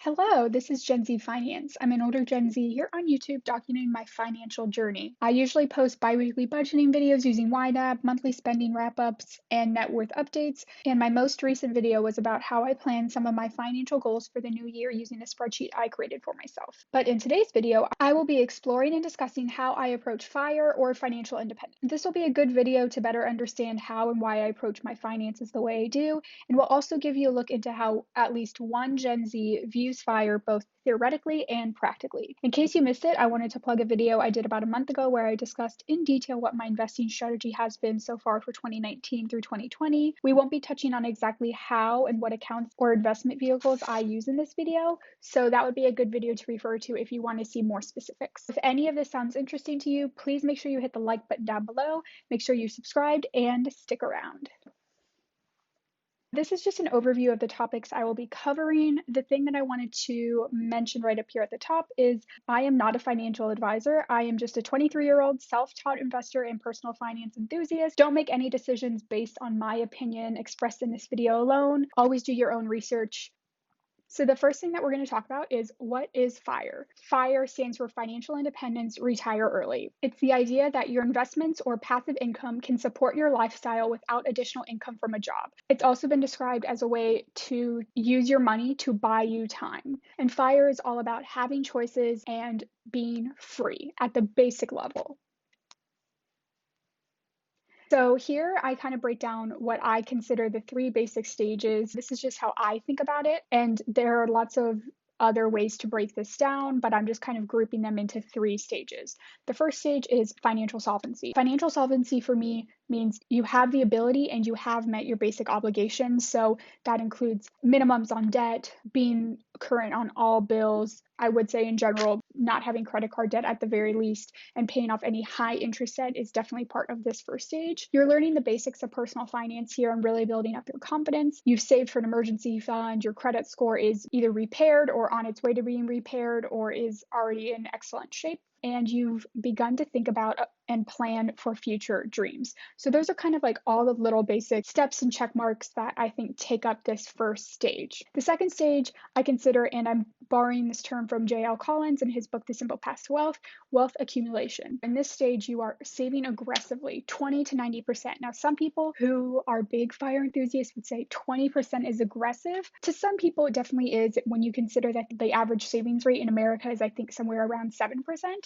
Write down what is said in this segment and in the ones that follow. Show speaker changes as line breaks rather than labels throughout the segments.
Hello, this is Gen Z Finance. I'm an older Gen Z here on YouTube documenting my financial journey. I usually post bi-weekly budgeting videos using YNAB, monthly spending wrap-ups, and net worth updates. And my most recent video was about how I plan some of my financial goals for the new year using a spreadsheet I created for myself. But in today's video, I will be exploring and discussing how I approach FIRE or financial independence. This will be a good video to better understand how and why I approach my finances the way I do, and will also give you a look into how at least one Gen Z views FIRE both theoretically and practically. In case you missed it, I wanted to plug a video I did about a month ago where I discussed in detail what my investing strategy has been so far for 2019 through 2020. We won't be touching on exactly how and what accounts or investment vehicles I use in this video, so that would be a good video to refer to if you want to see more specifics. If any of this sounds interesting to you, please make sure you hit the like button down below, make sure you're subscribed, and stick around. This is just an overview of the topics I will be covering. The thing that I wanted to mention right up here at the top is I am not a financial advisor. I am just a 23-year-old self-taught investor and personal finance enthusiast. Don't make any decisions based on my opinion expressed in this video alone. Always do your own research. So the first thing that we're going to talk about is what is FIRE? FIRE stands for Financial Independence, Retire Early. It's the idea that your investments or passive income can support your lifestyle without additional income from a job. It's also been described as a way to use your money to buy you time. And FIRE is all about having choices and being free at the basic level. So here I kind of break down what I consider the three basic stages. This is just how I think about it. And there are lots of other ways to break this down, but I'm just kind of grouping them into three stages. The first stage is financial solvency. Financial solvency for me means you have the ability and you have met your basic obligations. So that includes minimums on debt, being current on all bills, I would say in general, not having credit card debt at the very least, and paying off any high interest debt is definitely part of this first stage. You're learning the basics of personal finance here and really building up your confidence. You've saved for an emergency fund, your credit score is either repaired or on its way to being repaired or is already in excellent shape, and you've begun to think about and plan for future dreams. So those are kind of like all the little basic steps and check marks that I think take up this first stage. The second stage I consider, and I'm borrowing this term from J.L. Collins in his book, The Simple Path to Wealth, wealth accumulation. In this stage, you are saving aggressively, 20 to 90%. Now, some people who are big FIRE enthusiasts would say 20% is aggressive. To some people, it definitely is when you consider that the average savings rate in America is, I think, somewhere around 7%.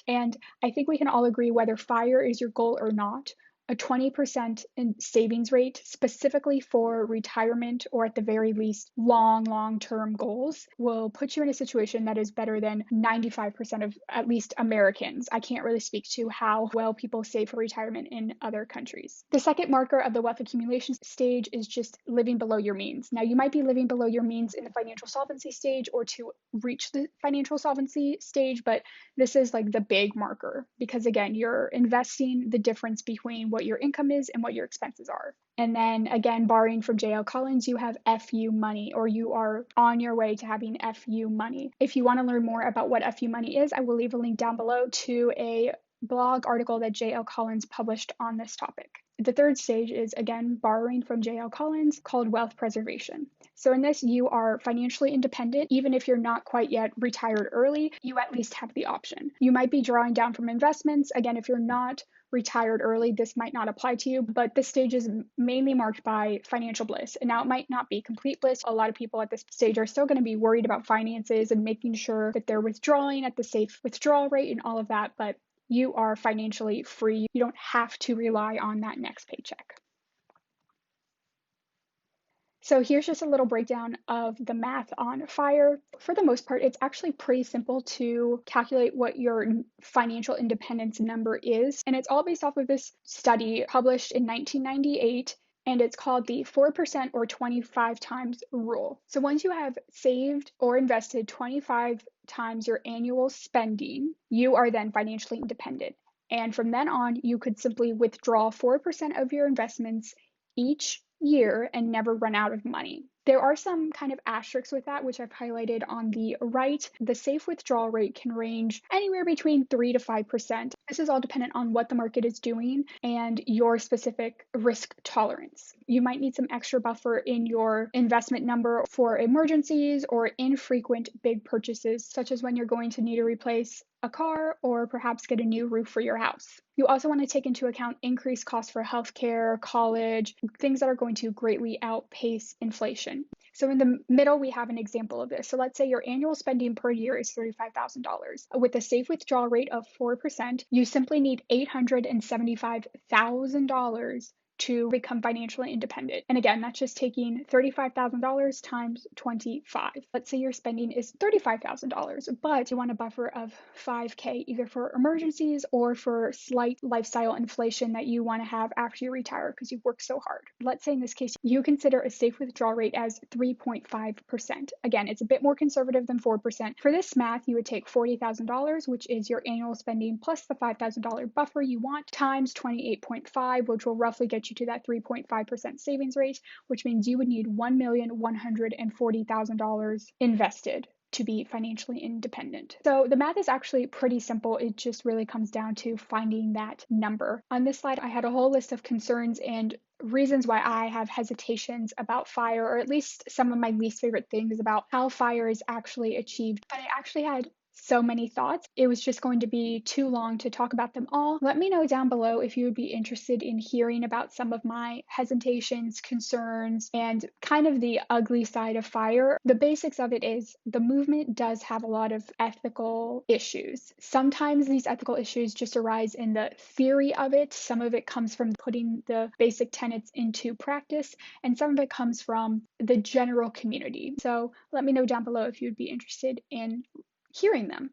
And I think we can all agree whether FIRE is your goal or not, a 20% in savings rate specifically for retirement or at the very least long-term goals will put you in a situation that is better than 95% of at least Americans. I can't really speak to how well people save for retirement in other countries. The second marker of the wealth accumulation stage is just living below your means. Now, you might be living below your means in the financial solvency stage or to reach the financial solvency stage, but this is like the big marker because, again, you're investing the difference between what your income is and what your expenses are. And then again, borrowing from J.L. Collins, you have FU money, or you are on your way to having FU money. If you want to learn more about what FU money is, I will leave a link down below to a blog article that J.L. Collins published on this topic. The third stage is, again, borrowing from J.L. Collins, called wealth preservation. So in this, you are financially independent. Even if you're not quite yet retired early, you at least have the option. You might be drawing down from investments. Again, if you're not retired early, this might not apply to you, but this stage is mainly marked by financial bliss. And now it might not be complete bliss. A lot of people at this stage are still going to be worried about finances and making sure that they're withdrawing at the safe withdrawal rate and all of that, but you are financially free. You don't have to rely on that next paycheck. So here's just a little breakdown of the math on FIRE. For the most part, it's actually pretty simple to calculate what your financial independence number is. And it's all based off of this study published in 1998. And it's called the 4% or 25 times rule. So once you have saved or invested 25 times your annual spending, you are then financially independent. And from then on, you could simply withdraw 4% of your investments each year and never run out of money. There are some kind of asterisks with that, which I've highlighted on the right. The safe withdrawal rate can range anywhere between 3 to 5%. This is all dependent on what the market is doing and your specific risk tolerance. You might need some extra buffer in your investment number for emergencies or infrequent big purchases, such as when you're going to need to replace a car or perhaps get a new roof for your house. You also want to take into account increased costs for healthcare, college, things that are going to greatly outpace inflation. So in the middle, we have an example of this. So let's say your annual spending per year is $35,000. With a safe withdrawal rate of 4%, you simply need $875,000 to become financially independent. And again, that's just taking $35,000 times 25. Let's say your spending is $35,000, but you want a buffer of $5K either for emergencies or for slight lifestyle inflation that you want to have after you retire because you've worked so hard. Let's say in this case, you consider a safe withdrawal rate as 3.5%. Again, it's a bit more conservative than 4%. For this math, you would take $40,000, which is your annual spending plus the $5,000 buffer you want, times 28.5, which will roughly get you to that 3.5% savings rate, which means you would need $1,140,000 invested to be financially independent. So the math is actually pretty simple. It just really comes down to finding that number. On this slide, I had a whole list of concerns and reasons why I have hesitations about FIRE, or at least some of my least favorite things about how FIRE is actually achieved. But I actually had so many thoughts. It was just going to be too long to talk about them all. Let me know down below if you would be interested in hearing about some of my hesitations, concerns, and kind of the ugly side of FIRE. The basics of it is the movement does have a lot of ethical issues. Sometimes these ethical issues just arise in the theory of it. Some of it comes from putting the basic tenets into practice, and some of it comes from the general community. So let me know down below if you'd be interested in hearing them.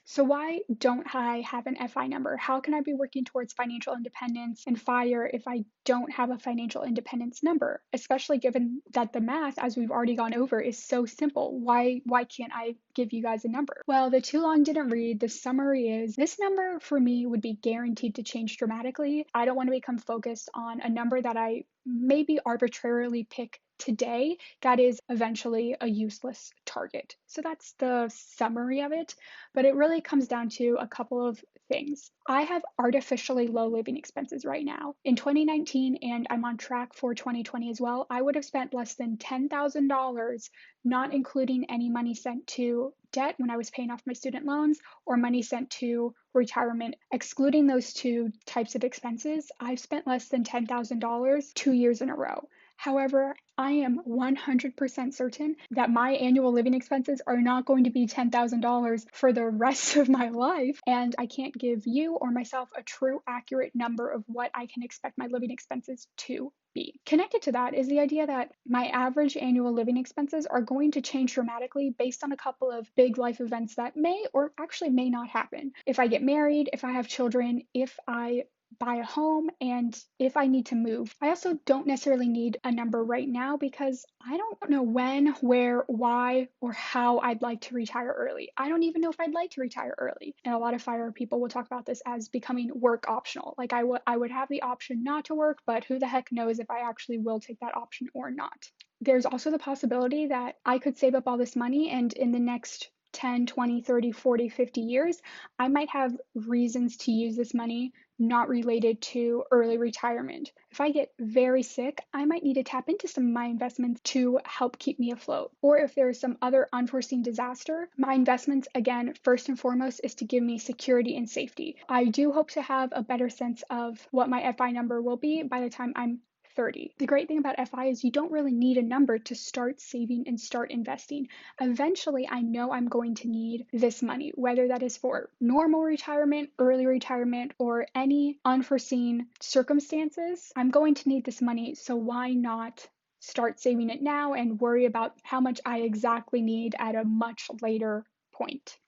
So why don't I have an FI number? How can I be working towards financial independence and FIRE if I don't have a financial independence number? Especially given that the math, as we've already gone over, is so simple. Why can't I give you guys a number? Well, the too long didn't read. The summary is this number for me would be guaranteed to change dramatically. I don't want to become focused on a number that I maybe arbitrarily pick today that is eventually a useless target. So that's the summary of it, but it really comes down to a couple of things. I have artificially low living expenses right now. In 2019, and I'm on track for 2020 as well, I would have spent less than $10,000, not including any money sent to debt when I was paying off my student loans or money sent to retirement. Excluding those two types of expenses, I've spent less than $10,000 2 years in a row. However, I am 100% certain that my annual living expenses are not going to be $10,000 for the rest of my life, and I can't give you or myself a true accurate number of what I can expect my living expenses to be. Connected to that is the idea that my average annual living expenses are going to change dramatically based on a couple of big life events that may or actually may not happen. If I get married, if I have children, if I buy a home, and if I need to move. I also don't necessarily need a number right now because I don't know when, where, why, or how I'd like to retire early. I don't even know if I'd like to retire early. And a lot of FIRE people will talk about this as becoming work optional. Like I would have the option not to work, but who the heck knows if I actually will take that option or not. There's also the possibility that I could save up all this money and in the next 10, 20, 30, 40, 50 years, I might have reasons to use this money not related to early retirement. If I get very sick, I might need to tap into some of my investments to help keep me afloat. Or if there is some other unforeseen disaster, my investments, again, first and foremost, is to give me security and safety. I do hope to have a better sense of what my FI number will be by the time I'm 30. The great thing about FI is you don't really need a number to start saving and start investing. Eventually, I know I'm going to need this money, whether that is for normal retirement, early retirement, or any unforeseen circumstances. I'm going to need this money, so why not start saving it now and worry about how much I exactly need at a much later point?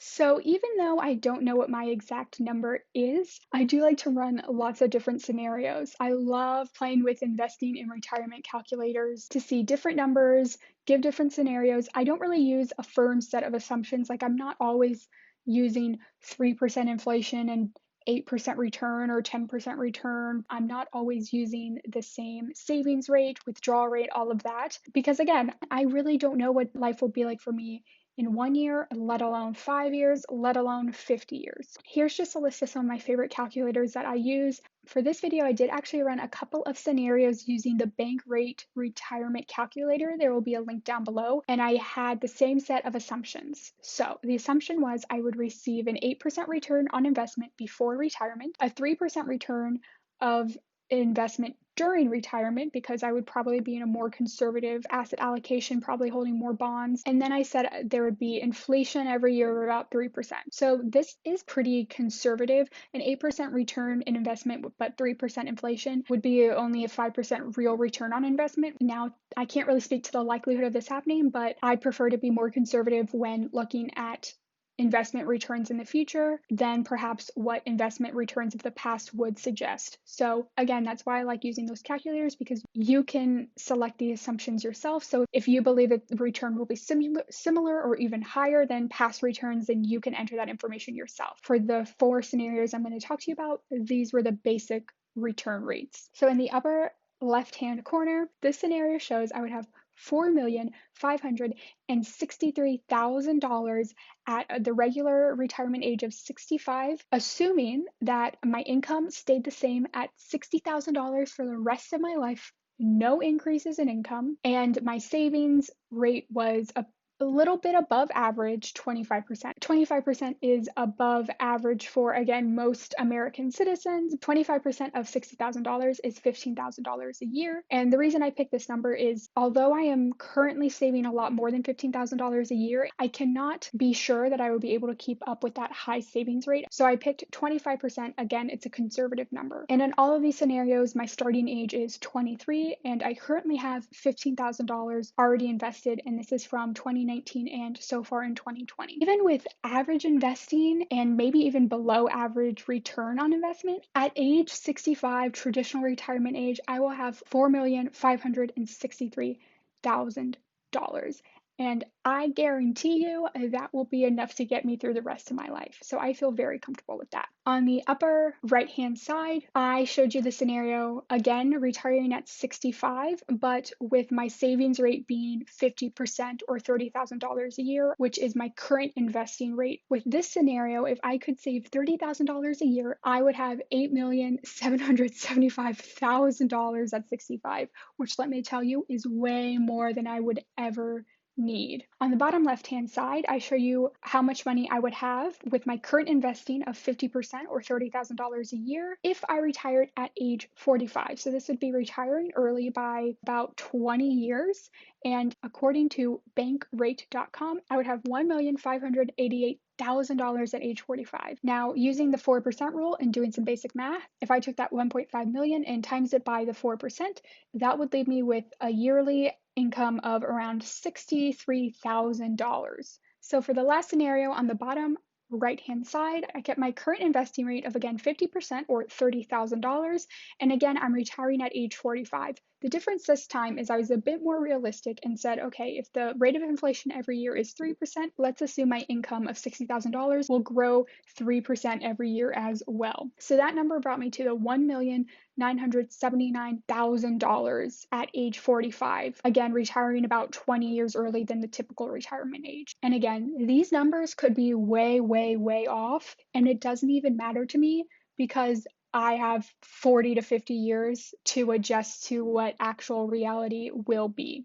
So even though I don't know what my exact number is, I do like to run lots of different scenarios. I love playing with investing in retirement calculators to see different numbers, give different scenarios. I don't really use a firm set of assumptions. Like I'm not always using 3% inflation and 8% return or 10% return. I'm not always using the same savings rate, withdrawal rate, all of that. Because again, I really don't know what life will be like for me in 1 year, let alone 5 years, let alone 50 years. Here's just a list of some of my favorite calculators that I use. For this video, I did actually run a couple of scenarios using the bank rate retirement calculator. There will be a link down below. And I had the same set of assumptions. So the assumption was I would receive an 8% return on investment before retirement, a 3% return of investment during retirement because I would probably be in a more conservative asset allocation, probably holding more bonds. And then I said there would be inflation every year of about 3%. So this is pretty conservative. An 8% return in investment, but 3% inflation would be only a 5% real return on investment. Now, I can't really speak to the likelihood of this happening, but I prefer to be more conservative when looking at investment returns in the future than perhaps what investment returns of the past would suggest. So again, that's why I like using those calculators, because you can select the assumptions yourself. So if you believe that the return will be similar or even higher than past returns, then you can enter that information yourself. For the 4 scenarios I'm going to talk to you about, these were the basic return rates. So in the upper left-hand corner, this scenario shows I would have $4,563,000 at the regular retirement age of 65, assuming that my income stayed the same at $60,000 for the rest of my life, no increases in income, and my savings rate was a little bit above average, 25%. 25% is above average for, again, most American citizens. 25% of $60,000 is $15,000 a year. And the reason I picked this number is, although I am currently saving a lot more than $15,000 a year, I cannot be sure that I will be able to keep up with that high savings rate. So I picked 25%. Again, it's a conservative number. And in all of these scenarios, my starting age is 23, and I currently have $15,000 already invested, and this is from 2019 and so far in 2020. Even with average investing and maybe even below average return on investment, at age 65, traditional retirement age, I will have $4,563,000. And I guarantee you that will be enough to get me through the rest of my life. So I feel very comfortable with that. On the upper right-hand side, I showed you the scenario, again, retiring at 65, but with my savings rate being 50% or $30,000 a year, which is my current investing rate. With this scenario, if I could save $30,000 a year, I would have $8,775,000 at 65, which, let me tell you, is way more than I would ever need. On the bottom left-hand side, I show you how much money I would have with my current investing of 50% or $30,000 a year if I retired at age 45. So this would be retiring early by about 20 years. And according to bankrate.com, I would have $1,588,000 at age 45. Now, using the 4% rule and doing some basic math, if I took that 1.5 million and times it by the 4%, that would leave me with a yearly income of around $63,000. So for the last scenario on the bottom right-hand side, I kept my current investing rate of, again, 50% or $30,000. And again, I'm retiring at age 45. The difference this time is I was a bit more realistic and said, okay, if the rate of inflation every year is 3%, let's assume my income of $60,000 will grow 3% every year as well. So that number brought me to the $1,979,000 at age 45. Again, retiring about 20 years early than the typical retirement age. And again, these numbers could be way, way, way off, and it doesn't even matter to me because I have 40 to 50 years to adjust to what actual reality will be.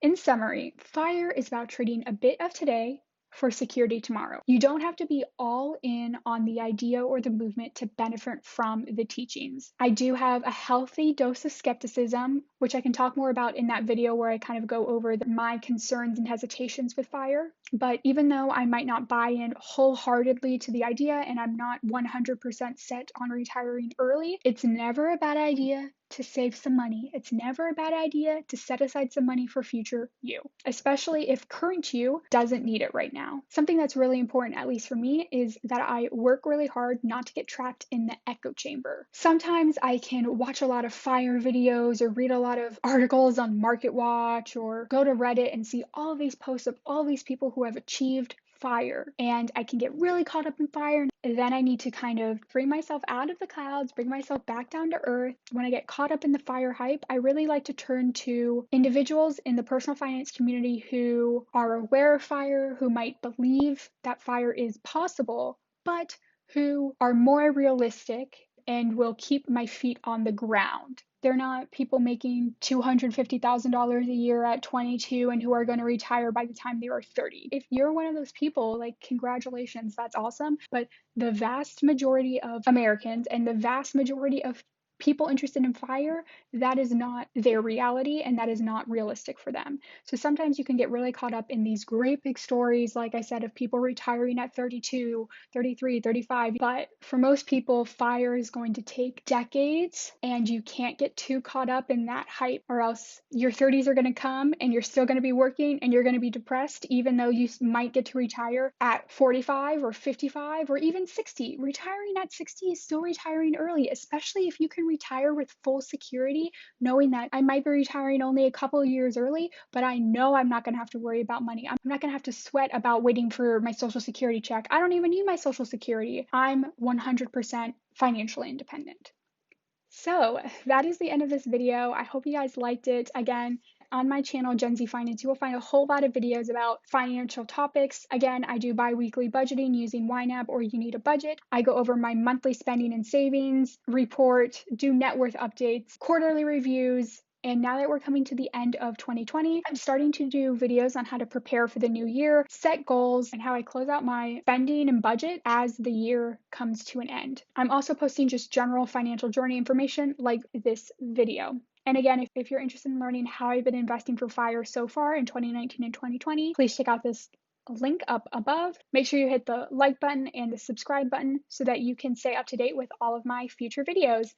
In summary, FIRE is about trading a bit of today for security tomorrow. You don't have to be all in on the idea or the movement to benefit from the teachings. I do have a healthy dose of skepticism, which I can talk more about in that video where I kind of go over my concerns and hesitations with FIRE. But even though I might not buy in wholeheartedly to the idea and I'm not 100% set on retiring early, it's never a bad idea to save some money. It's never a bad idea to set aside some money for future you, especially if current you doesn't need it right now. Something that's really important, at least for me, is that I work really hard not to get trapped in the echo chamber. Sometimes I can watch a lot of FIRE videos or read a lot of articles on Market Watch or go to Reddit and see all of these posts of all these people who have achieved fire and I can get really caught up in fire. Then I need to kind of bring myself out of the clouds, bring myself back down to earth. When I get caught up in the fire hype, I really like to turn to individuals in the personal finance community who are aware of fire, who might believe that fire is possible, but who are more realistic and will keep my feet on the ground. They're not people making $250,000 a year at 22 and who are going to retire by the time they are 30. If you're one of those people, like, congratulations, that's awesome. But the vast majority of Americans and the vast majority of people interested in fire, that is not their reality and that is not realistic for them. So sometimes you can get really caught up in these great big stories, like I said, of people retiring at 32, 33, 35. But for most people, fire is going to take decades and you can't get too caught up in that hype, or else your 30s are going to come and you're still going to be working and you're going to be depressed, even though you might get to retire at 45 or 55 or even 60. Retiring at 60 is still retiring early, especially if you can retire with full security, knowing that I might be retiring only a couple of years early, but I know I'm not going to have to worry about money. I'm not going to have to sweat about waiting for my Social Security check. I don't even need my Social Security. I'm 100% financially independent. So that is the end of this video. I hope you guys liked it. Again, on my channel, Gen Z Finance, you will find a whole lot of videos about financial topics. Again, I do bi-weekly budgeting using YNAB or You Need a Budget. I go over my monthly spending and savings report, do net worth updates, quarterly reviews. And now that we're coming to the end of 2020, I'm starting to do videos on how to prepare for the new year, set goals, and how I close out my spending and budget as the year comes to an end. I'm also posting just general financial journey information like this video. And again, if you're interested in learning how I've been investing for FIRE so far in 2019 and 2020, please check out this link up above. Make sure you hit the like button and the subscribe button so that you can stay up to date with all of my future videos.